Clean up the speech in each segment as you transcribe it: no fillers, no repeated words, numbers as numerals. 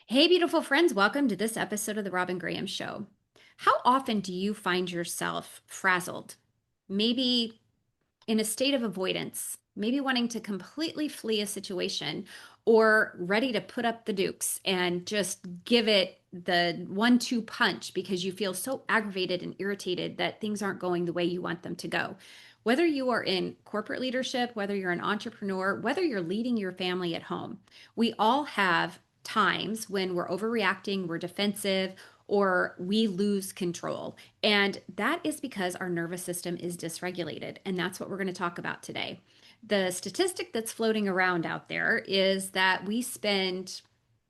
Hey, beautiful friends, welcome to this episode of The Robin Graham Show. How often do you find yourself frazzled? Maybe in a state of avoidance, maybe wanting to completely flee a situation, or ready to put up the dukes and just give it the 1-2 punch because you feel so aggravated and irritated that things aren't going the way you want them to go. Whether you are in corporate leadership, whether you're an entrepreneur, whether you're leading your family at home, we all have times when we're overreacting, we're defensive, or we lose control. And that is because our nervous system is dysregulated. And that's what we're going to talk about today. The statistic that's floating around out there is that we spend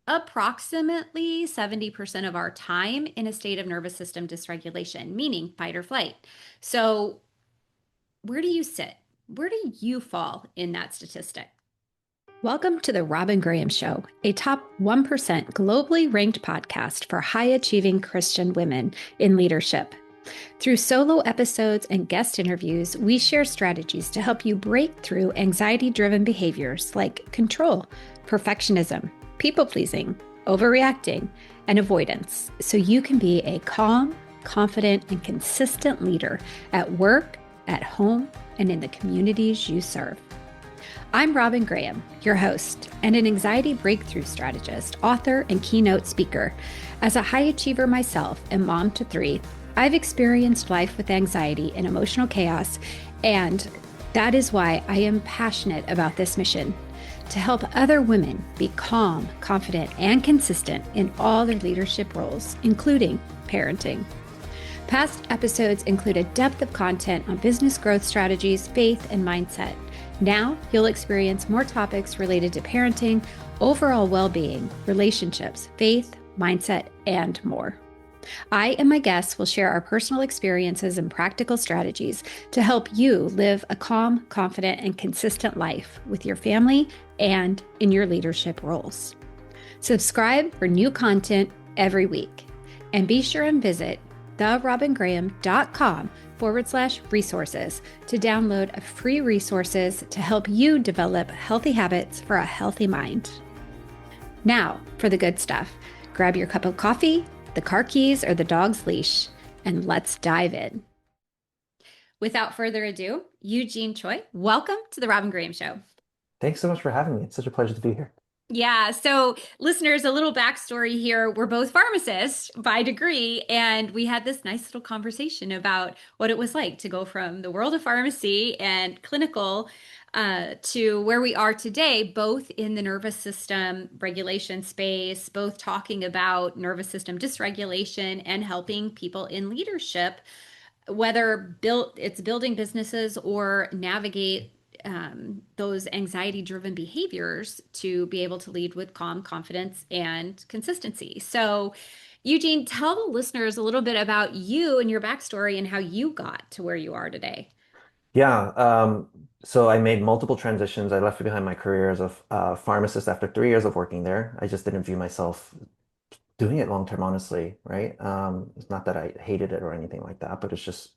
approximately 70% of our time in a state of nervous system dysregulation, meaning fight or flight. So, where do you sit? Where do you fall in that statistic? Welcome to the Robin Graham Show, a top 1% globally ranked podcast for high achieving Christian women in leadership. Through solo episodes and guest interviews, we share strategies to help you break through anxiety driven behaviors like control, perfectionism, people pleasing, overreacting, and avoidance so you can be a calm, confident, and consistent leader at work, at home, and in the communities you serve. I'm Robin Graham, your host, and an anxiety breakthrough strategist, author, and keynote speaker. As a high achiever myself and mom to three, I've experienced life with anxiety and emotional chaos, and that is why I am passionate about this mission to help other women be calm, confident, and consistent in all their leadership roles, including parenting. Past episodes include a depth of content on business growth strategies, faith, and mindset. Now you'll experience more topics related to parenting, overall well-being, relationships, faith, mindset, and more. I and my guests will share our personal experiences and practical strategies to help you live a calm, confident, and consistent life with your family and in your leadership roles. Subscribe for new content every week, and be sure and visit therobingraham.com/resources to download free resources to help you develop healthy habits for a healthy mind. Now for the good stuff. Grab your cup of coffee, the car keys, or the dog's leash, and let's dive in. Without further ado, Eugene Choi, welcome to the Robin Graham Show. Thanks so much for having me. It's such a pleasure to be here. Yeah, so listeners, a little backstory here. We're both pharmacists by degree, and we had this nice little conversation about what it was like to go from the world of pharmacy and clinical to where we are today, both in the nervous system regulation space, both talking about nervous system dysregulation and helping people in leadership, whether it's building businesses or navigate those anxiety driven behaviors to be able to lead with calm confidence and consistency. So, Eugene, tell the listeners a little bit about you and your backstory and how you got to where you are today. Yeah, so I made multiple transitions. I left behind my career as a pharmacist after 3 years of working there. I just didn't view myself doing it long term, honestly, right? It's not that I hated it or anything like that, but it's just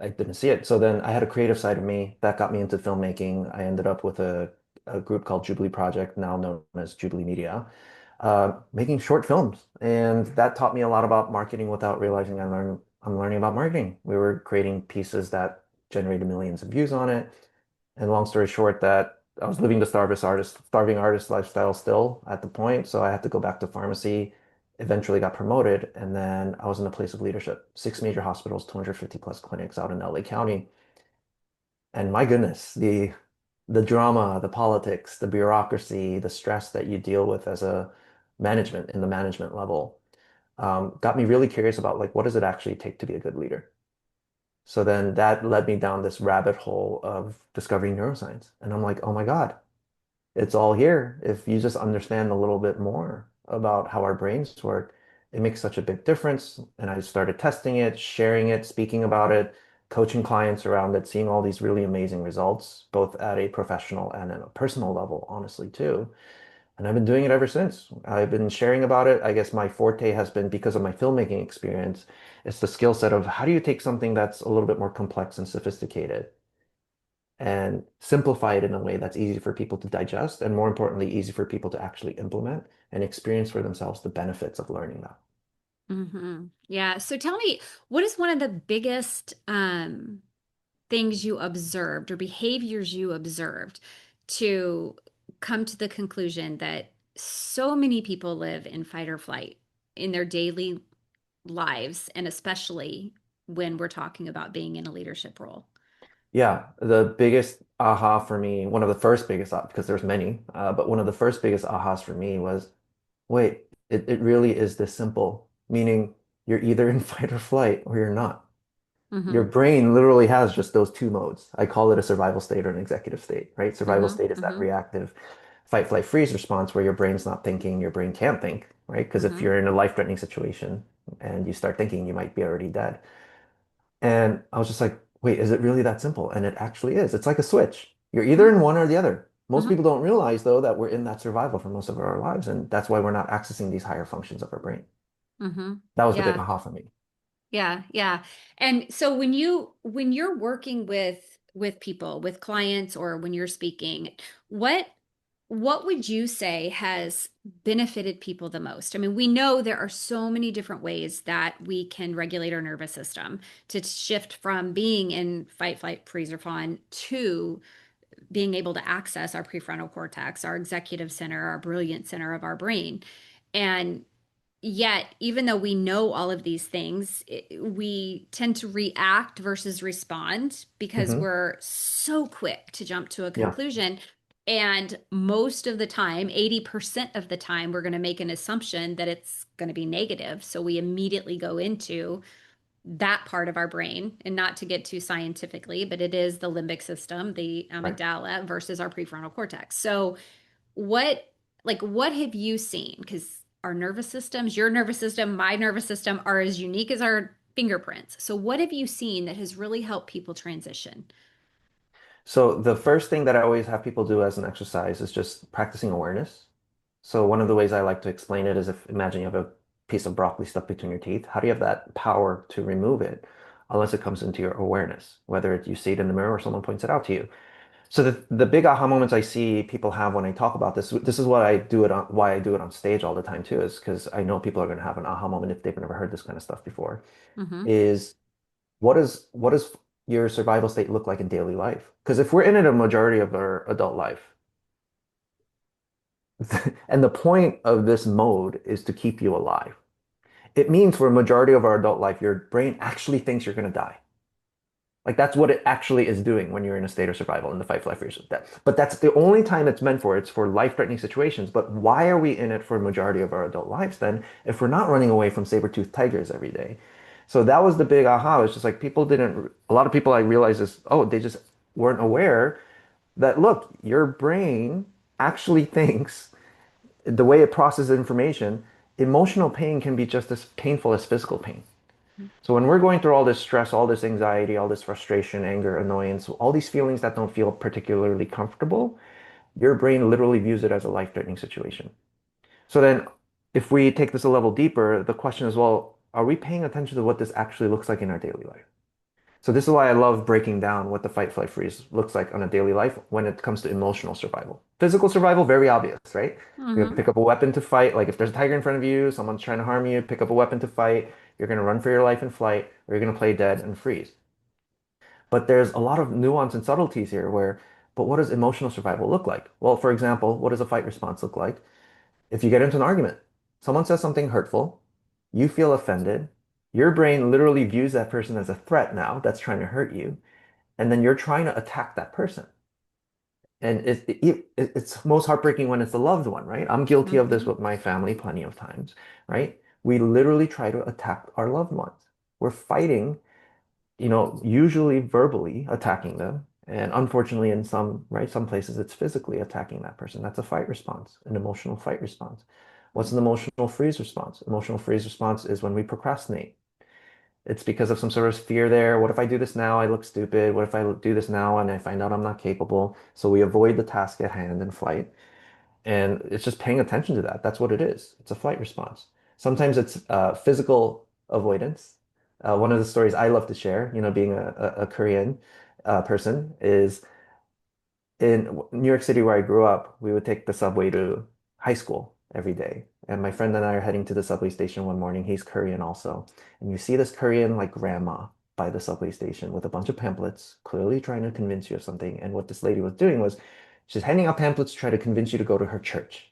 I didn't see it. So then I had a creative side of me that got me into filmmaking. I ended up with a group called Jubilee Project, now known as Jubilee Media, making short films. And that taught me a lot about marketing without realizing I'm learning about marketing. We were creating pieces that generated millions of views on it. And long story short, that I was living the starving artist lifestyle still at the point. So I had to go back to pharmacy, eventually got promoted, and then I was in a place of leadership, six major hospitals, 250 plus clinics out in LA County. And my goodness, the drama, the politics, the bureaucracy, the stress that you deal with as a management in the management level got me really curious about like what does it actually take to be a good leader? So then that led me down this rabbit hole of discovering neuroscience. And I'm like, oh my God, it's all here. If you just understand a little bit more about how our brains work, it makes such a big difference. And I started testing it, sharing it, speaking about it, coaching clients around it, seeing all these really amazing results, both at a professional and at a personal level, honestly, too. And I've been doing it ever since. I've been sharing about it. I guess my forte has been because of my filmmaking experience. It's the skill set of how do you take something that's a little bit more complex and sophisticated and simplify it in a way that's easy for people to digest and more importantly, easy for people to actually implement and experience for themselves the benefits of learning that. Yeah. So tell me, what is one of the biggest things you observed or behaviors you observed to come to the conclusion that so many people live in fight or flight in their daily lives, and especially when we're talking about being in a leadership role? Yeah, the biggest aha for me, one of the first biggest, because there's many, but one of the first biggest ahas for me was, wait, it really is this simple, meaning you're either in fight or flight or you're not. Your Mm-hmm. brain literally has just those two modes. I call it a survival state or an executive state, right? Survival Mm-hmm. state is that Mm-hmm. reactive fight, flight, freeze response where your brain's not thinking, your brain can't think, right? Because if Mm-hmm. you're in a life-threatening situation and you start thinking, you might be already dead. And I was just like, wait, is it really that simple? And it actually is. It's like a switch. You're either Mm-hmm. in one or the other. Most Mm-hmm. people don't realize, though, that we're in that survival for most of our lives. And that's why we're not accessing these higher functions of our brain. Mm-hmm. That was the big Yeah. aha for me. Yeah, yeah. And so when you're working with people, with clients or when you're speaking, what what would you say has benefited people the most? I mean, we know there are so many different ways that we can regulate our nervous system to shift from being in fight, flight, freeze, or fawn to being able to access our prefrontal cortex, our executive center, our brilliant center of our brain. And yet, even though we know all of these things, we tend to react versus respond because Hmm. we're so quick to jump to a Yeah, conclusion. And most of the time, 80% of the time, we're going to make an assumption that it's going to be negative. So we immediately go into that part of our brain, and not to get too scientifically, but it is the limbic system, the right. amygdala versus our prefrontal cortex. So what what have you seen? Because our nervous systems, your nervous system, my nervous system are as unique as our fingerprints. So what have you seen that has really helped people transition? So the first thing that I always have people do as an exercise is just practicing awareness. So one of the ways I like to explain it is if imagine you have a piece of broccoli stuck between your teeth. How do you have that power to remove it unless it comes into your awareness, whether you see it in the mirror or someone points it out to you? So the big aha moments I see people have when I talk about this, this is what I do it on, why I do it on stage all the time too, is because I know people are going to have an aha moment if they've never heard this kind of stuff before, Mm-hmm. is what does your survival state look like in daily life? Because if we're in it a majority of our adult life, and the point of this mode is to keep you alive, it means for a majority of our adult life, your brain actually thinks you're going to die. Like that's what it actually is doing when you're in a state of survival in the fight, flight, freeze. But that's the only time it's meant for. It's for life-threatening situations. But why are we in it for a majority of our adult lives then if we're not running away from saber-toothed tigers every day? So that was the big aha. It's just like people didn't, a lot of people I realized is, oh, they just weren't aware that, look, your brain actually thinks the way it processes information, emotional pain can be just as painful as physical pain. So when we're going through all this stress, all this anxiety, all this frustration, anger, annoyance, all these feelings that don't feel particularly comfortable, your brain literally views it as a life-threatening situation. So then if we take this a level deeper, the question is, well, are we paying attention to what this actually looks like in our daily life? So this is why I love breaking down what the fight, flight, freeze looks like on a daily life when it comes to emotional survival. Physical survival, very obvious, right? You're gonna Mm-hmm. pick up a weapon to fight. Like if there's a tiger in front of you, someone's trying to harm you, pick up a weapon to fight. You're gonna run for your life in flight, or you're gonna play dead and freeze. But there's a lot of nuance and subtleties here but what does emotional survival look like? Well, for example, what does a fight response look like? If you get into an argument, someone says something hurtful, you feel offended, your brain literally views that person as a threat now that's trying to hurt you, and then you're trying to attack that person. And it's most heartbreaking when it's a loved one, right? I'm guilty of this Mm-hmm. with my family plenty of times, right? We literally try to attack our loved ones. We're fighting, usually verbally attacking them. And unfortunately, in some places, it's physically attacking that person. That's a fight response, an emotional fight response. What's an emotional freeze response? Emotional freeze response is when we procrastinate. It's because of some sort of fear there. What if I do this now? I look stupid. What if I do this now and I find out I'm not capable? So we avoid the task at hand in flight. And it's just paying attention to that. That's what it is. It's a flight response. Sometimes it's physical avoidance. One of the stories I love to share, being a Korean person, is in New York City where I grew up, we would take the subway to high school every day. And my friend and I are heading to the subway station one morning. He's Korean also. And you see this Korean like grandma by the subway station with a bunch of pamphlets, clearly trying to convince you of something. And what this lady was doing was she's handing out pamphlets to try to convince you to go to her church.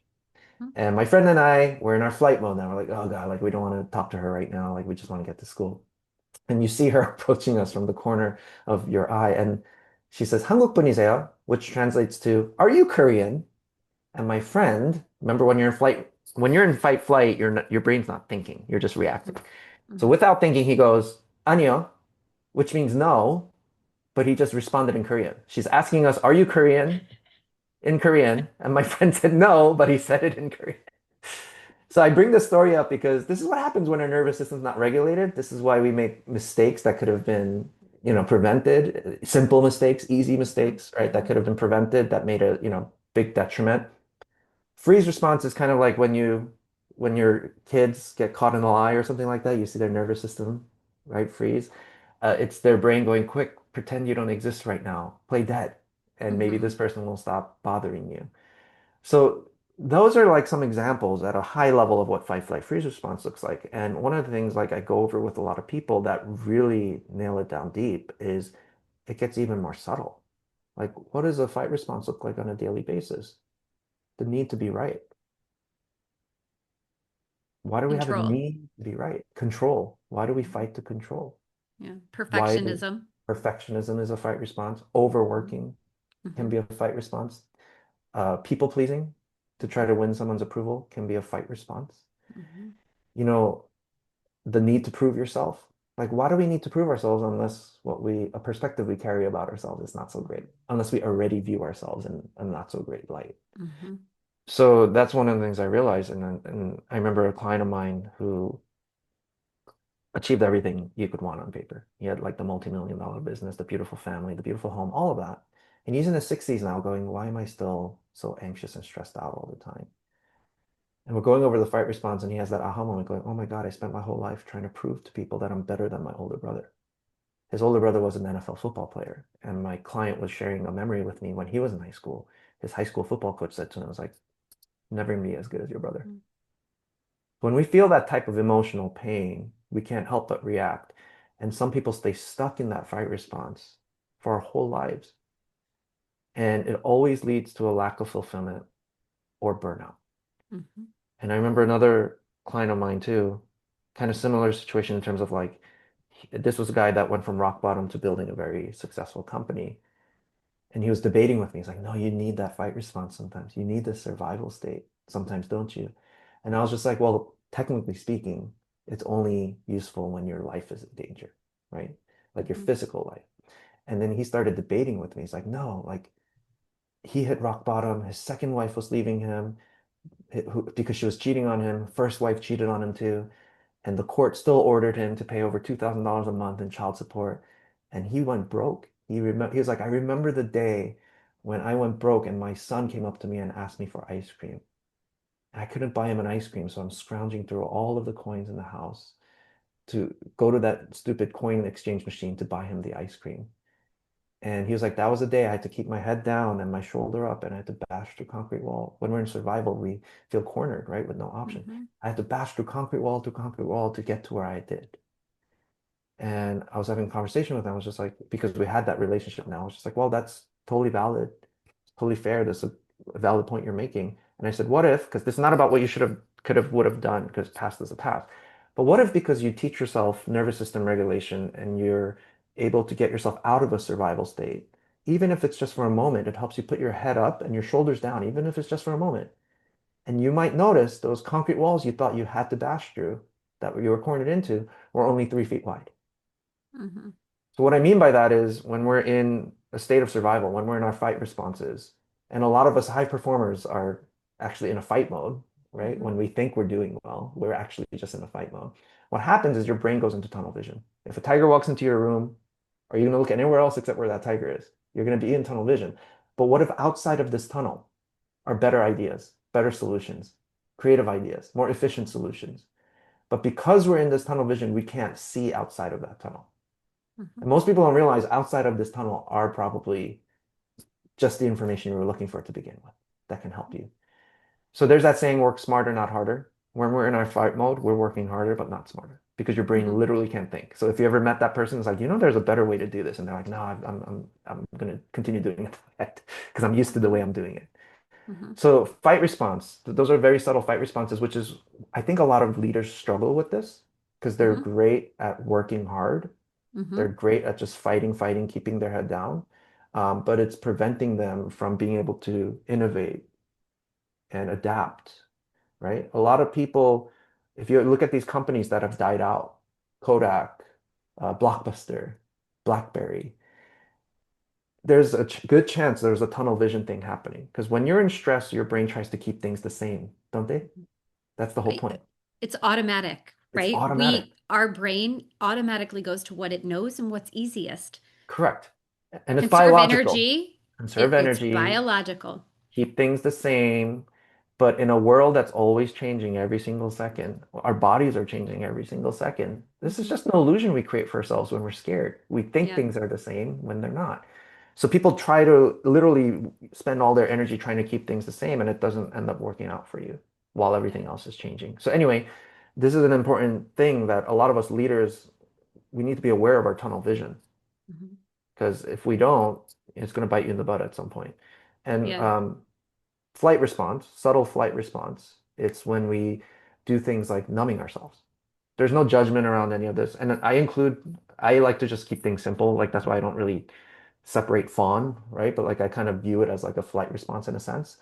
And my friend and I were in our flight mode now. We're like, oh God, like we don't want to talk to her right now. Like we just want to get to school. And you see her approaching us from the corner of your eye. And she says, 한국 분이세요? Which translates to, are you Korean? And my friend, remember when you're in fight flight, your brain's not thinking, you're just reacting. So Mhm. without thinking, he goes, 아니요, which means no, but he just responded in Korean. She's asking us, are you Korean? In Korean. And my friend said no, but he said it in Korean. So I bring this story up because this is what happens when our nervous system's not regulated. This is why we make mistakes that could have been, prevented, simple mistakes, easy Mhm. mistakes, right? That Mhm. could have been prevented that made a, big detriment. Freeze response is kind of like when your kids get caught in a lie or something like that, you see their nervous system, right? Freeze. It's their brain going, quick, pretend you don't exist right now. Play dead. And maybe this Mhm. person will stop bothering you. So those are like some examples at a high level of what fight, flight, freeze response looks like. And one of the things like I go over with a lot of people that really nail it down deep is it gets even more subtle. Like, what does a fight response look like on a daily basis? The need to be right. Why do we have a Control. need to be right? Control. Why do we Mhm. fight to control? Yeah. Why do Perfectionism. perfectionism is a fight response? Mhm. Overworking can Mhm. be a fight response. People pleasing to try to win someone's approval can be a fight response. Mhm. You know, the need to prove yourself. Like, why do we need to prove ourselves unless a perspective we carry about ourselves is not so great, unless we already view ourselves in a not so great light? Mhm. So that's one of the things I realized. And I remember a client of mine who achieved everything you could want on paper. He had like the multi-million dollar business, the beautiful family, the beautiful home, all of that. And he's in his 60s now going, why am I still so anxious and stressed out all the time? And we're going over the fight response, and he has that aha moment going, oh my God, I spent my whole life trying to prove to people that I'm better than my older brother. His older brother was an NFL football player. And my client was sharing a memory with me when he was in high school. His high school football coach said to him, I was like, never gonna be as good as your brother. Mhm. When we feel that type of emotional pain, we can't help but react. And some people stay stuck in that fight response for our whole lives. And it always leads to a lack of fulfillment or burnout. Mhm. And I remember another client of mine too, kind of similar situation in terms of like, this was a guy that went from rock bottom to building a very successful company. And he was debating with me. He's like, no, you need that fight response sometimes. You need the survival state sometimes, don't you? And I was just like, well, technically speaking, it's only useful when your life is in danger, right? Like your Mhm. physical life. And then he started debating with me. He's like, no, like he hit rock bottom. His second wife was leaving him because she was cheating on him. First wife cheated on him too. And the court still ordered him to pay over $2,000 a month in child support. And he went broke. He was like, I remember the day when I went broke and my son came up to me and asked me for ice cream. And I couldn't buy him an ice cream, so I'm scrounging through all of the coins in the house to go to that stupid coin exchange machine to buy him the ice cream. And he was like, that was the day I had to keep my head down and my shoulder up and I had to bash through concrete wall. When we're in survival, we feel cornered, right? With no option. Mhm. I had to bash through concrete wall to get to where I did. And I was having a conversation with him. I was just like, because we had that relationship now, I was just like, well, that's totally valid. It's totally fair. That's a valid point you're making. And I said, what if, because this is not about what you should have, could have, would have done, because past is the past. But what if because you teach yourself nervous system regulation and you're able to get yourself out of a survival state, even if it's just for a moment, it helps you put your head up and your shoulders down, even if it's just for a moment. And you might notice those concrete walls you thought you had to bash through, that you were cornered into, were only 3 feet wide. Mhm. So what I mean by that is when we're in a state of survival, when we're in our fight responses, and a lot of us high performers are actually in a fight mode, right? Mhm. When we think we're doing well, we're actually just in a fight mode. What happens is your brain goes into tunnel vision. If a tiger walks into your room, are you going to look anywhere else except where that tiger is? You're going to be in tunnel vision. But what if outside of this tunnel are better ideas, better solutions, creative ideas, more efficient solutions? But because we're in this tunnel vision, we can't see outside of that tunnel. Mhm. And most people don't realize outside of this tunnel are probably just the information you were looking for to begin with that can help you. So there's that saying, work smarter, not harder. When we're in our fight mode, we're working harder, but not smarter because your brain Hmm. literally can't think. So if you ever met that person, it's like, there's a better way to do this. And they're like, no, I'm going to continue doing it because I'm used to the way I'm doing it. Hmm. So fight response, those are very subtle fight responses, which is, I think a lot of leaders struggle with this because they're Hmm. great at working hard. They're Hmm. great at just fighting, fighting, keeping their head down. But it's preventing them from being able to innovate and adapt, right? A lot of people, if you look at these companies that have died out, Kodak, Blockbuster, BlackBerry, there's a good chance there's a tunnel vision thing happening. Because when you're in stress, your brain tries to keep things the same, don't they? That's the whole I- point. It's automatic, It's right? automatic. Our brain automatically goes to what it knows and what's easiest. Correct. And it's Conserve biological. energy. Conserve It's energy, biological. keep things the same. But in a world that's always changing every single second, our bodies are changing every single second. This is Hmm. just an illusion we create for ourselves when we're scared. We think Yeah. things are the same when they're not. So people try to literally spend all their energy trying to keep things the same, and it doesn't end up working out for you while Yeah. everything else is changing. So anyway, this is an important thing that a lot of us leaders, we need to be aware of our tunnel vision. Hmm. Because if we don't, it's going to bite you in the butt at some point. And Yeah. flight response, subtle flight response, it's when we do things like numbing ourselves. There's no judgment around any of this. And I like to just keep things simple. Like that's why I don't really separate fawn, right? But like I kind of view it as like a flight response in a sense.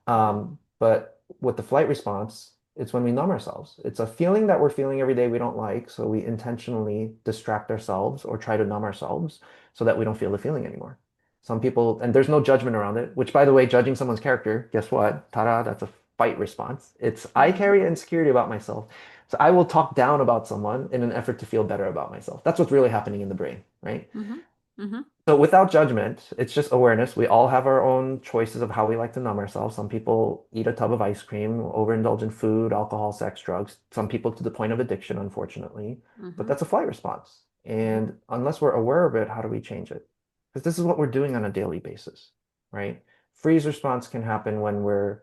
Hmm. But with the flight response, it's when we numb ourselves. It's a feeling that we're feeling every day we don't like, so we intentionally distract ourselves or try to numb ourselves so that we don't feel the feeling anymore. Some people, and there's no judgment around it, which by the way, judging someone's character, guess what? Ta-da, that's a fight response. It's I Hmm. carry insecurity about myself. So I will talk down about someone in an effort to feel better about myself. That's what's really happening in the brain, right? Hmm. Hmm. So without judgment, it's just awareness. We all have our own choices of how we like to numb ourselves. Some people eat a tub of ice cream, overindulge in food, alcohol, sex, drugs. Some people to the point of addiction, unfortunately. But Hmm. that's a flight response. Hmm. And unless we're aware of it, how do we change it? Because this is what we're doing on a daily basis, right? Freeze response can happen when we're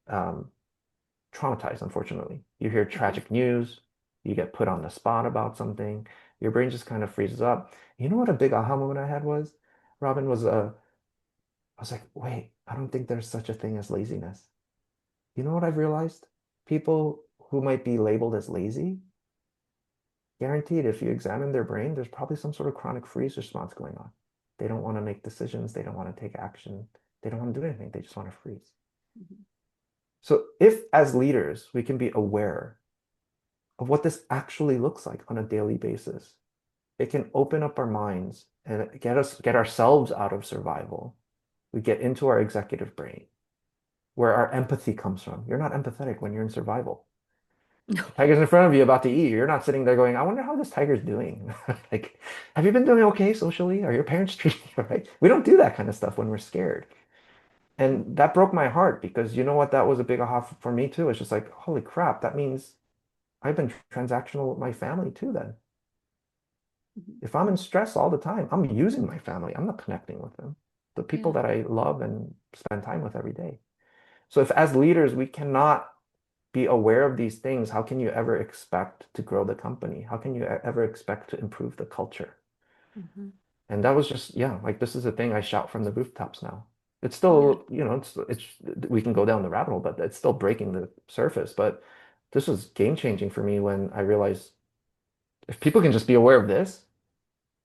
um, traumatized, unfortunately. You hear Hmm. tragic news, you get put on the spot about something, your brain just kind of freezes up. You know what a big aha moment I had was? Robin was I was like, wait, I don't think there's such a thing as laziness. You know what I've realized? People who might be labeled as lazy, guaranteed if you examine their brain, there's probably some sort of chronic freeze response going on. They don't want to make decisions, they don't want to take action, they don't want to do anything, they just want to freeze. Hmm. So if as leaders we can be aware of what this actually looks like on a daily basis, it can open up our minds and get ourselves out of survival. We get into our executive brain where our empathy comes from. You're not empathetic when you're in survival. No. Tiger's in front of you about to eat. You're not sitting there going, I wonder how this tiger's doing. Like, have you been doing okay socially? Are your parents treating you right? We don't do that kind of stuff when we're scared. And that broke my heart because you know what? That was a big aha for me too. It's just like, holy crap, that means I've been transactional with my family too then. Mhm. If I'm in stress all the time, I'm using my family. I'm not connecting with them. The people Yeah. that I love and spend time with every day. So if as leaders we cannot be aware of these things, how can you ever expect to grow the company? How can you ever expect to improve the culture? Hmm. And that was just, yeah, like this is a thing I shout from the rooftops now. It's Yeah. still, it's we can go down the rabbit hole, but it's still breaking the surface. But this was game changing for me when I realized if people can just be aware of this,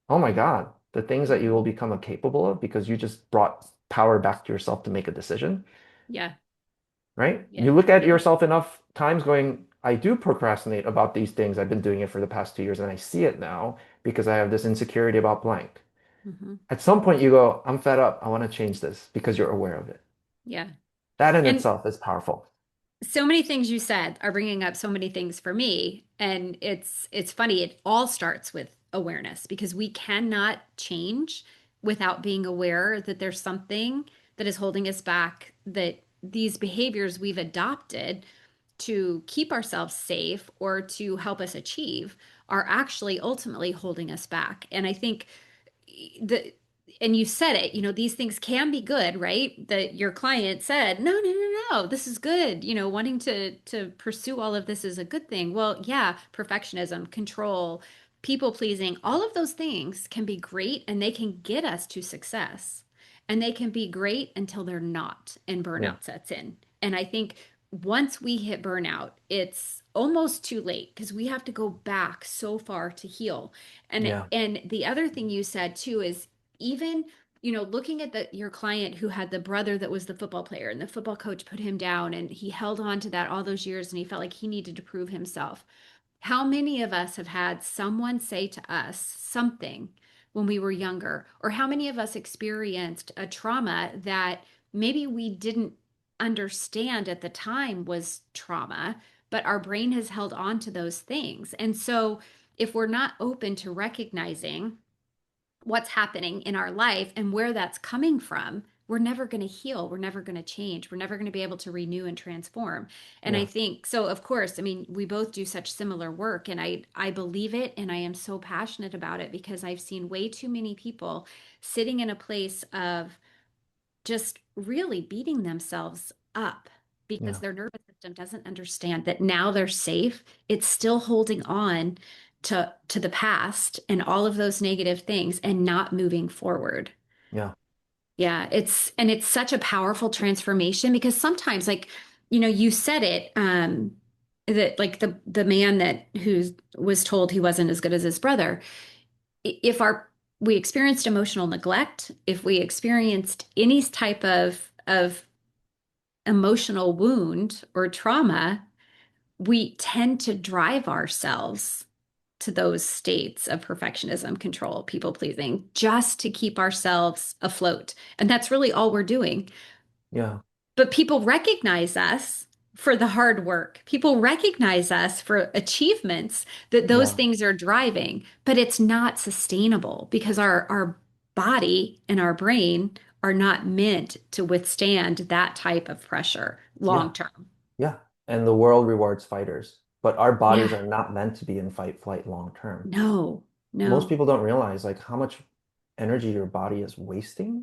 oh my God, the things that you Hmm. will become capable of because you just brought power back to yourself to make a decision, Yeah. right? Yeah. You look at Yeah. yourself enough times going, I do procrastinate about these things. I've been doing it for the past 2 years and I see it now because I have this insecurity about blank. Hmm. At some point, you go, I'm fed up. I want to change this because you're aware of it. Yeah. That in And itself is powerful. so many things you said are bringing up so many things for me, and it's funny. It all starts with awareness because we cannot change without being aware that there's something that is holding us back, that these behaviors we've adopted to keep ourselves safe or to help us achieve are actually ultimately holding us back. And I think the and you said it, these things can be good, right? That your client said, no, no, no, no, this is good. Wanting to pursue all of this is a good thing. Well, yeah, perfectionism, control, people pleasing, all of those things can be great and they can get us to success. And they can be great until they're not and Yeah. burnout sets in. And I think once we hit burnout, it's almost too late because we have to go back so far to heal. And Yeah. and the other thing you said too is even, looking at your client who had the brother that was the football player and the football coach put him down and he held on to that all those years and he felt like he needed to prove himself. How many of us have had someone say to us something when we were younger, or how many of us experienced a trauma that maybe we didn't understand at the time was trauma, but our brain has held on to those things. And so, if we're not open to recognizing what's happening in our life and where that's coming from, we're never going to heal. We're never going to change. We're never going to be able to renew and transform. And I Yeah. think so, of course, I mean, we both do such similar work and I believe it and I am so passionate about it because I've seen way too many people sitting in a place of just really beating themselves up because Yeah. their nervous system doesn't understand that now they're safe. It's still holding on to the past and all of those negative things and not moving forward. Yeah. Yeah, it's such a powerful transformation because sometimes like, you said it, that like the man that who was told he wasn't as good as his brother, if our we experienced emotional neglect, if we experienced any type of emotional wound or trauma, we tend to drive ourselves to those states of perfectionism, control, people pleasing, just to keep ourselves afloat. And that's really all we're doing. Yeah. But people recognize us for the hard work. People recognize us for achievements that those Yeah. things are driving, but it's not sustainable because our body and our brain are not meant to withstand that type of pressure Yeah. long term. Yeah. And the world rewards fighters, but our bodies Yeah. are not meant to be in fight, flight long term. No. Most No. people don't realize like how much energy your body is wasting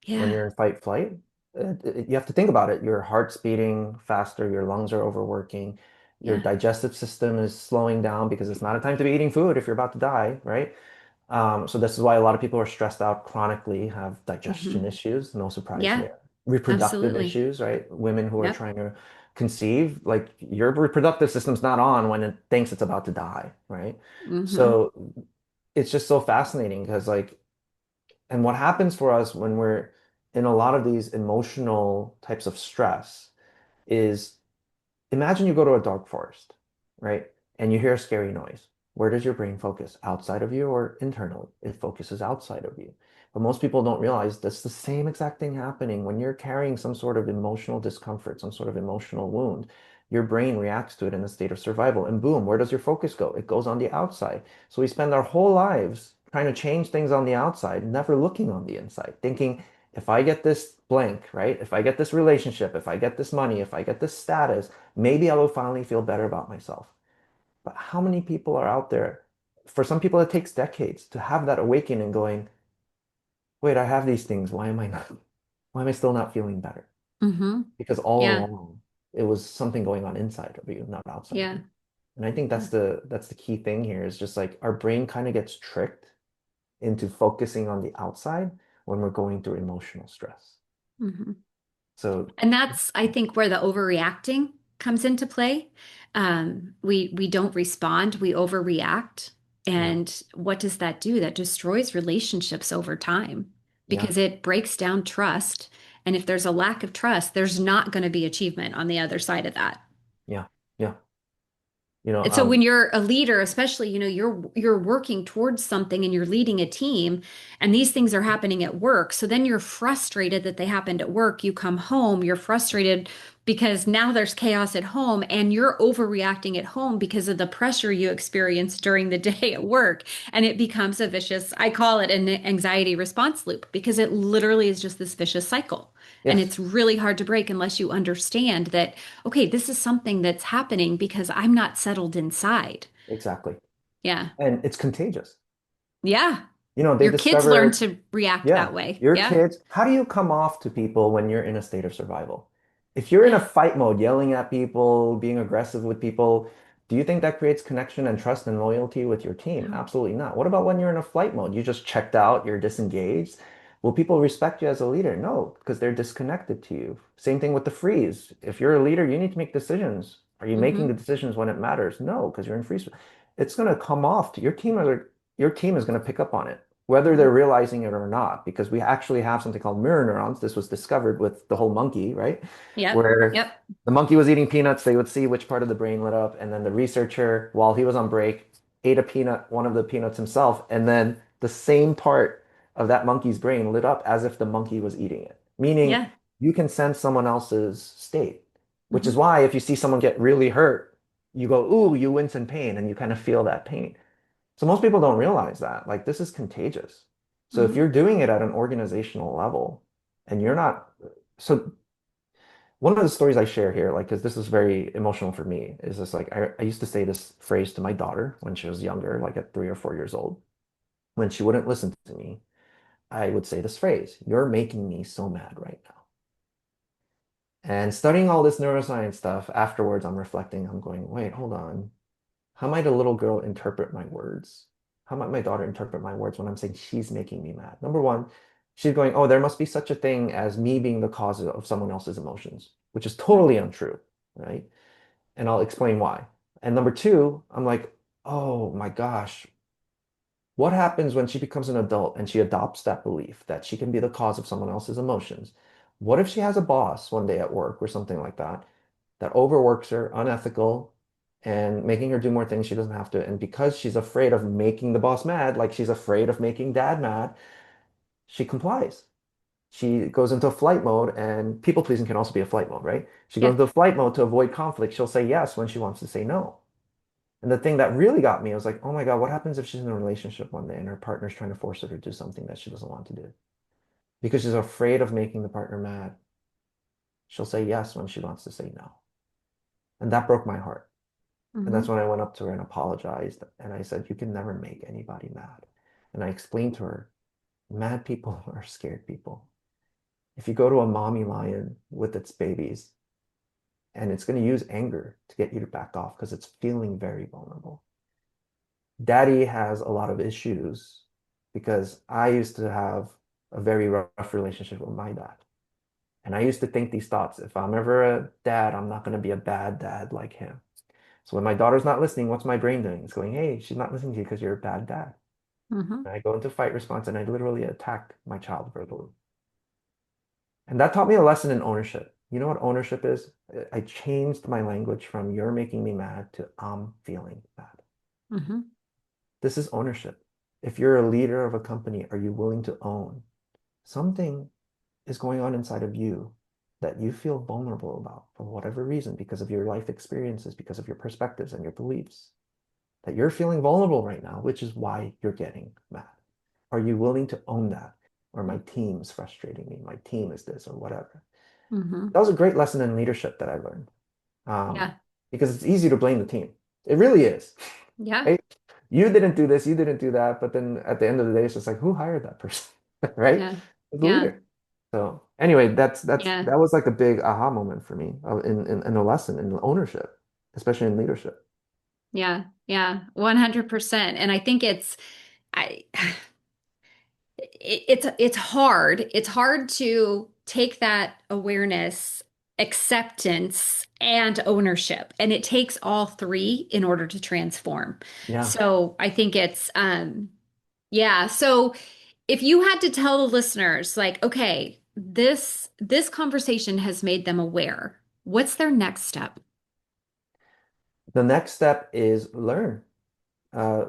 when Yeah. you're in fight, flight. You have to think about it. Your heart's beating faster, your lungs are overworking, your Yeah. digestive system is slowing down because it's not a time to be eating food if you're about to die, right? So this is why a lot of people are stressed out chronically, have digestion Hmm. issues, no surprise Yeah. there. Reproductive Absolutely. issues, right? Women who are Yep. trying to conceive, like your reproductive system's not on when it thinks it's about to die, right? Hmm. So it's just so fascinating because like, and what happens for us when we're in a lot of these emotional types of stress is imagine you go to a dark forest, right? And you hear a scary noise. Where does your brain focus? Outside of you or internally? It focuses outside of you. But most people don't realize that's the same exact thing happening when you're carrying some sort of emotional discomfort, some sort of emotional wound. Your brain reacts to it in a state of survival. And boom, where does your focus go? It goes on the outside. So we spend our whole lives trying to change things on the outside, never looking on the inside, thinking, if I get this blank, right? If I get this relationship, if I get this money, if I get this status, maybe I will finally feel better about myself. But how many people are out there? For some people, it takes decades to have that awakening going, wait, I have these things. Why am I not? Why am I still not feeling better? Hmm. Because all Yeah. along, it was something going on inside of you, not outside of Yeah. you. And I think Yeah. that's the key thing here is just like our brain kind of gets tricked into focusing on the outside when we're going through emotional stress. Hmm. So And that's, I think, where the overreacting comes into play. We don't respond, we overreact. yeah, And what does that do? That destroys relationships over time yeah, because it breaks down trust. And if there's a lack of trust, there's not going to be achievement on the other side of that. yeah, yeah. You know, And so when you're a leader, especially, you're working towards something and you're leading a team and these things are happening at work. So then you're frustrated that they happened at work. You come home, you're frustrated because now there's chaos at home and you're overreacting at home because of the pressure you experience during the day at work. And it becomes a vicious, I call it an anxiety response loop because it literally is just this vicious cycle. And yes, it's really hard to break unless you understand that okay, this is something that's happening because I'm not settled inside. exactly. Yeah. And it's contagious. Yeah. They Your kids learn discovered, to react yeah, that way. your Yeah. kids, how do you come off to people when you're in a state of survival? If you're in a Yeah. fight mode, yelling at people, being aggressive with people, do you think that creates connection and trust and loyalty with your team? No. Absolutely not. What about when you're in a flight mode? You just checked out, you're disengaged. Will people respect you as a leader? No, because they're disconnected to you. Same thing with the freeze. If you're a leader, you need to make decisions. Are you making the Mm-hmm. decisions when it matters? No, because you're in freeze. It's going to come off to your team is going to pick up on it whether Mm-hmm. they're realizing it or not, because we actually have something called mirror neurons. This was discovered with the whole monkey, right? Yep. Where Yep. the monkey was eating peanuts, they would see which part of the brain lit up, and then the researcher, while he was on break, ate a peanut, one of the peanuts himself, and then the same part of that monkey's brain lit up as if the monkey was eating it. Meaning Yeah. you can sense someone else's state, which is Mm-hmm. why if you see someone get really hurt, you go, ooh, you wince in pain, and you kind of feel that pain. So most people don't realize that. Like this is contagious. So if Mm-hmm. you're doing it at an organizational level and you're not, so one of the stories I share here, like, because this is very emotional for me, is this like I used to say this phrase to my daughter when she was younger, like at 3 or 4 years old. When she wouldn't listen to me, I would say this phrase, "You're making me so mad right now." And studying all this neuroscience stuff, afterwards, I'm reflecting, I'm going, wait, hold on. How might a little girl interpret my words? How might my daughter interpret my words when I'm saying she's making me mad? Number one, she's going, oh, there must be such a thing as me being the cause of someone else's emotions, which is totally untrue, right? And I'll explain why. And number two, I'm like, oh my gosh, what happens when she becomes an adult and she adopts that belief that she can be the cause of someone else's emotions? What if she has a boss one day at work or something like that overworks her, unethical, and making her do more things she doesn't have to? And because she's afraid of making the boss mad, like she's afraid of making dad mad, she complies. She goes into a flight mode, and people pleasing can also be a flight mode, right? She goes Yeah. into a flight mode to avoid conflict. She'll say yes when she wants to say no. And the thing that really got me was like, oh my God, what happens if she's in a relationship one day and her partner's trying to force her to do something that she doesn't want to do? Because she's afraid of making the partner mad. She'll say yes when she wants to say no. And that broke my heart. And that's Mm-hmm. when I went up to her and apologized. And I said, you can never make anybody mad. And I explained to her, mad people are scared people. If you go to a mommy lion with its babies, and it's going to use anger to get you to back off because it's feeling very vulnerable. Daddy has a lot of issues because I used to have a very rough relationship with my dad. And I used to think these thoughts, if I'm ever a dad, I'm not going to be a bad dad like him. So when my daughter's not listening, what's my brain doing? It's going, hey, she's not listening to you because you're a bad dad. Mm-hmm. And I go into fight response and I literally attack my child verbally. And that taught me a lesson in ownership. You know what ownership is? I changed my language from you're making me mad to I'm feeling bad. Mm-hmm. This is ownership. If you're a leader of a company, are you willing to own something is going on inside of you that you feel vulnerable about for whatever reason, because of your life experiences, because of your perspectives and your beliefs, that you're feeling vulnerable right now, which is why you're getting mad. Are you willing to own that? Or my team's frustrating me, my team is this, or whatever. Mm-hmm. That was a great lesson in leadership that I learned. Yeah. Because it's easy to blame the team. It really is. Yeah. Right? You didn't do this, you didn't do that. But then at the end of the day, it's just like, who hired that person? Right? Yeah. The Yeah. leader. So anyway, Yeah. that was like a big aha moment for me in a lesson in ownership, especially in leadership. Yeah. Yeah. 100%. And I think I it's hard. It's hard to take that awareness, acceptance, and ownership. And it takes all three in order to transform. Yeah. So I think it's yeah. So if you had to tell the listeners, like, okay, this conversation has made them aware, what's their next step? The next step is learn. Uh,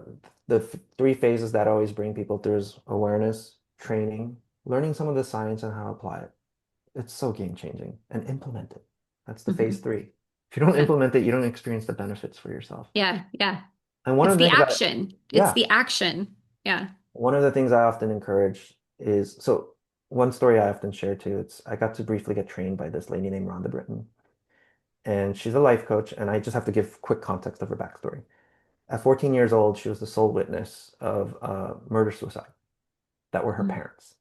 the three phases that always bring people through is awareness, training, learning some of the science and how to apply it. It's so game changing and implement it. That's the phase Mhm. three. If you don't Yeah. implement it, you don't experience the benefits for yourself. Yeah. Yeah. And one It's of the the things that, action. It's yeah, the action. Yeah. one of the things I often encourage is so one story I often share too. It's I got to briefly get trained by this lady named Rhonda Britton, and she's a life coach. And I just have to give quick context of her backstory. At 14 years old, she was the sole witness of murder suicide. that were her Mm. parents.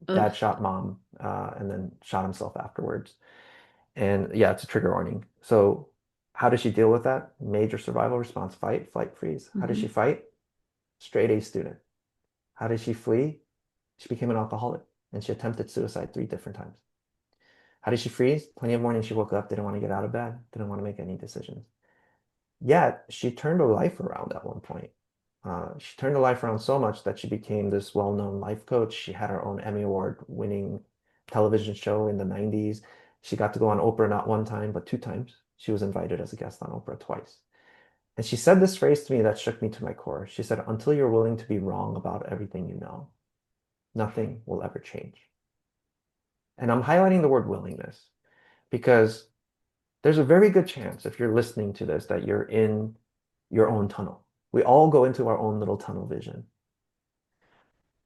Ugh. Dad shot mom, and then shot himself afterwards. And yeah, it's a trigger warning. So how does she deal with that? Major survival response: fight, flight, freeze. How does she Hmm. fight? Straight A student. How did she flee? She became an alcoholic and she attempted suicide 3 different times. How did she freeze? Plenty of mornings she woke up, didn't want to get out of bed, didn't want to make any decisions. Yet she turned her life around at one point. She turned her life around so much that she became this well-known life coach. She had her own Emmy Award winning television show in the 90s. She got to go on Oprah not one time, but 2 times. She was invited as a guest on Oprah twice. And she said this phrase to me that shook me to my core. She said, "Until you're willing to be wrong about everything you know, nothing will ever change." And I'm highlighting the word willingness because there's a very good chance if you're listening to this that you're in your own tunnel. We all go into our own little tunnel vision.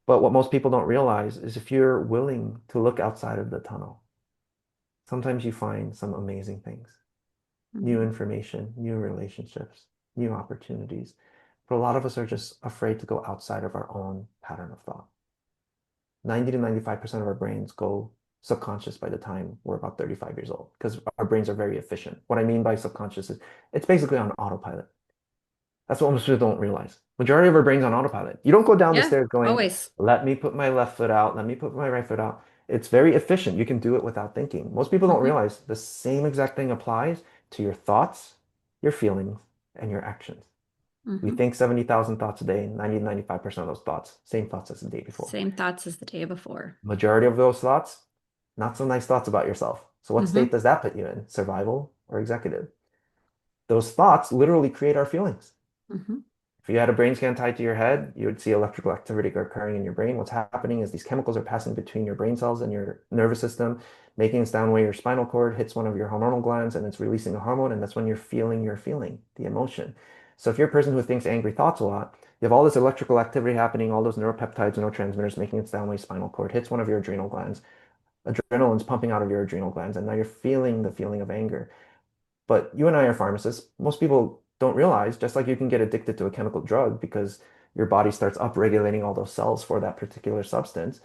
But what most people don't realize is if you're willing to look outside of the tunnel, sometimes you find some amazing things, new Hmm. information, new relationships, new opportunities. But a lot of us are just afraid to go outside of our own pattern of thought. 90 to 95% of our brains go subconscious by the time we're about 35 years old because our brains are very efficient. What I mean by subconscious is it's basically on autopilot. That's what most people don't realize. Majority of our brains on autopilot. You don't go down the Yeah, stairs going, always. let me put my left foot out, let me put my right foot out. It's very efficient. You can do it without thinking. Most people don't Hmm. realize the same exact thing applies to your thoughts, your feelings, and your actions. We Hmm. think 70,000 thoughts a day, 90 to 95% of those thoughts, same thoughts as the day before. Same thoughts as the day before. Majority of those thoughts, not so nice thoughts about yourself. So what state Hmm. does that put you in? Survival or executive? Those thoughts literally create our feelings. Hmm. If you had a brain scan tied to your head, you would see electrical activity occurring in your brain. What's happening is these chemicals are passing between your brain cells and your nervous system, making its down way your spinal cord, hits one of your hormonal glands, and it's releasing a hormone, and that's when you're feeling your feeling, the emotion. So if you're a person who thinks angry thoughts a lot, you have all this electrical activity happening, all those neuropeptides, neurotransmitters making its downway spinal cord, hits one of your adrenal glands. Adrenaline's pumping out of your adrenal glands, and now you're feeling the feeling of anger. But you and I are pharmacists. Most people don't realize, just like you can get addicted to a chemical drug because your body starts upregulating all those cells for that particular substance,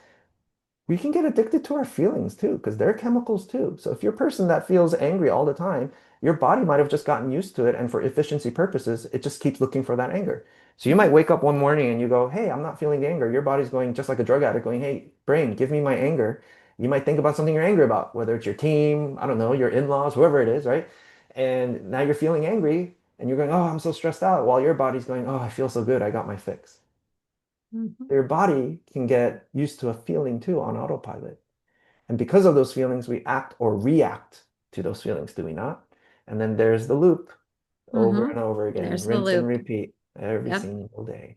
we can get addicted to our feelings too, because they're chemicals too. So if you're a person that feels angry all the time, your body might have just gotten used to it. And for efficiency purposes, it just keeps looking for that anger. So you might Hmm. wake up one morning and you go, hey, I'm not feeling the anger. Your body's going just like a drug addict going, hey, brain, give me my anger. You might think about something you're angry about, whether it's your team, I don't know, your in-laws, whoever it is, right? And now you're feeling angry and you're going, oh, I'm so stressed out, while your body's going, oh, I feel so good. I got my fix. Hmm. Your body can get used to a feeling too on autopilot. And because of those feelings, we act or react to those feelings, do we not? And then there's the loop over Hmm. and over again, There's the rinse and loop. repeat every Yep. single day.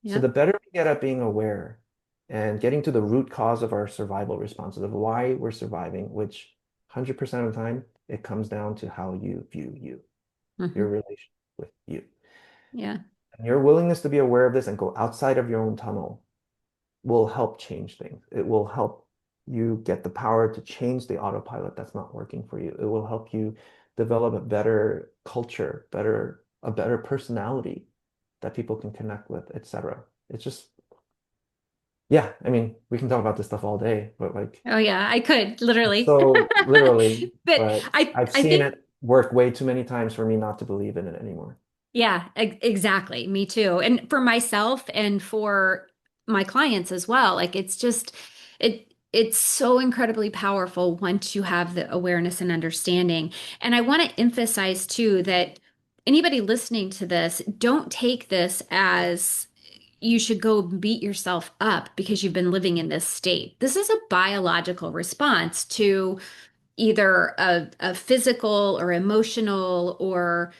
So the Yep. better we get at being aware and getting to the root cause of our survival responses, of why we're surviving, which 100% of the time, it comes down to how you view you, your Hmm. relationship with you. Yeah. And your willingness to be aware of this and go outside of your own tunnel will help change things. It will help you get the power to change the autopilot that's not working for you. It will help you develop a better culture, a better personality that people can connect with, etc. It's just, yeah, I mean, we can talk about this stuff all day, but like Oh yeah, I could it's literally. so literally, But but I I've I seen think it work way too many times for me not to believe in it anymore. yeah, exactly. Me too. And for myself and for my clients as well. Like it's just it's so incredibly powerful once you have the awareness and understanding. And I want to emphasize too that anybody listening to this, don't take this as you should go beat yourself up because you've been living in this state. This is a biological response to either a physical or emotional or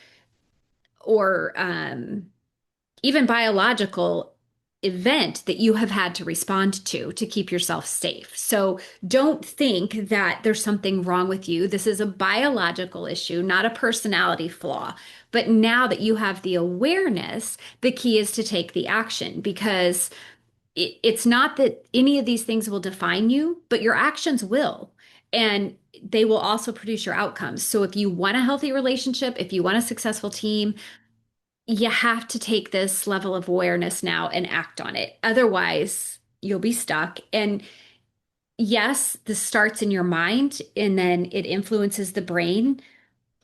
even biological event that you have had to respond to keep yourself safe. So don't think that there's something wrong with you. This is a biological issue, not a personality flaw. But now that you have the awareness, the key is to take the action because it's not that any of these things will define you, but your actions will. And they will also produce your outcomes. So if you want a healthy relationship, if you want a successful team, you have to take this level of awareness now and act on it. Otherwise, you'll be stuck. And yes, this starts in your mind and then it influences the brain,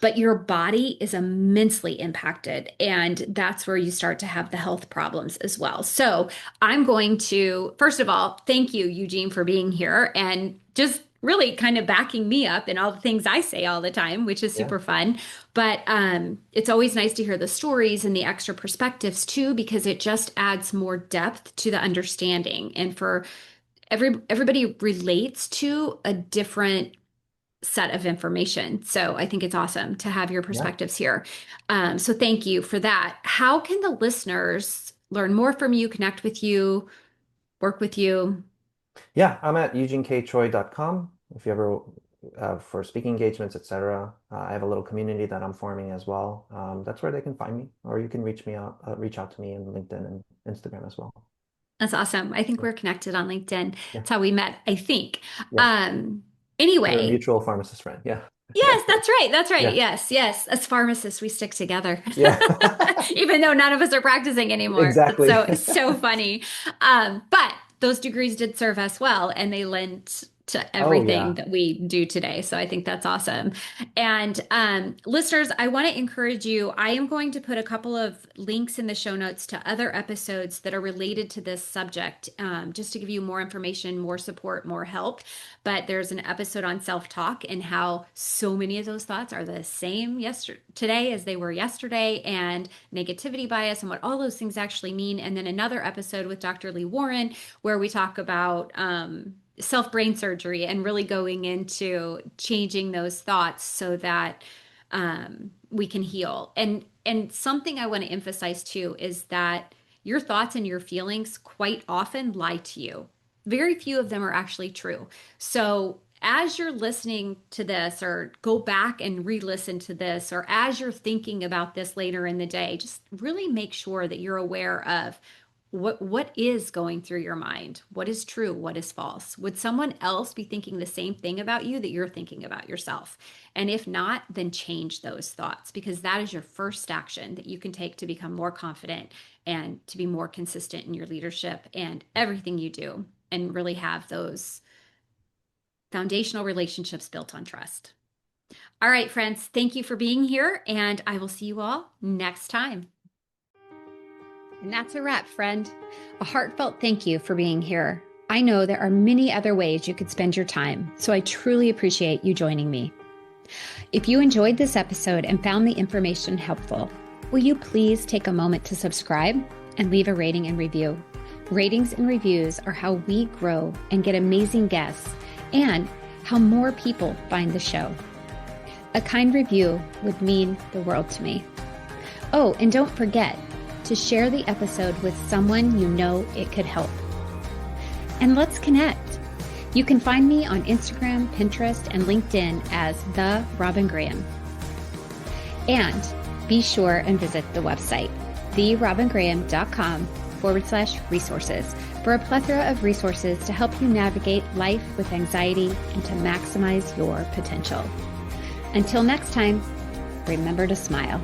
but your body is immensely impacted. And that's where you start to have the health problems as well. So I'm going to, first of all, thank you, Eugene, for being here and just really kind of backing me up in all the things I say all the time, which is Yeah. super fun. But it's always nice to hear the stories and the extra perspectives too, because it just adds more depth to the understanding. And for everybody relates to a different set of information. So I think it's awesome to have your Yeah. perspectives here. So thank you for that. How can the listeners learn more from you, connect with you, work with you? Yeah, I'm at eugenektroy.com. If you ever, for speaking engagements, etc. I have a little community that I'm forming as well. That's where they can find me, or you can reach out to me in LinkedIn and Instagram as well. That's awesome. I think Yeah, we're connected on LinkedIn. yeah, That's how we met, I think. yeah. Um, Through a anyway, mutual pharmacist friend. Yeah, yes, that's right. That's right. yeah, Yes, yes. As pharmacists, we stick together, yeah. even though none of us are practicing anymore. It's Exactly. so funny. But those degrees did serve us well, and they lent to Oh everything yeah, that we do today. So I think that's awesome. And listeners, I want to encourage you. I am going to put a couple of links in the show notes to other episodes that are related to this subject, just to give you more information, more support, more help. But there's an episode on self-talk and how so many of those thoughts are the same today as they were yesterday, and negativity bias and what all those things actually mean. And then another episode with Dr. Lee Warren where we talk about self brain surgery and really going into changing those thoughts so that we can heal. And something I want to emphasize too is that your thoughts and your feelings quite often lie to you. Very few of them are actually true. So as you're listening to this, or go back and re-listen to this, or as you're thinking about this later in the day, just really make sure that you're aware of what is going through your mind, what is true, what is false. Would someone else be thinking the same thing about you that you're thinking about yourself? And if not, then change those thoughts, because that is your first action that you can take to become more confident and to be more consistent in your leadership and everything you do, and really have those foundational relationships built on trust. All right, friends, thank you for being here, and I will see you all next time. And that's a wrap, friend. A heartfelt thank you for being here. I know there are many other ways you could spend your time, so I truly appreciate you joining me. If you enjoyed this episode and found the information helpful, will you please take a moment to subscribe and leave a rating and review? Ratings and reviews are how we grow and get amazing guests, and how more people find the show. A kind review would mean the world to me. Oh, and don't forget to share the episode with someone you know it could help. And let's connect. You can find me on Instagram, Pinterest, and LinkedIn as The Robin Graham. And be sure and visit the website, therobingraham.com/resources, for a plethora of resources to help you navigate life with anxiety and to maximize your potential. Until next time, remember to smile.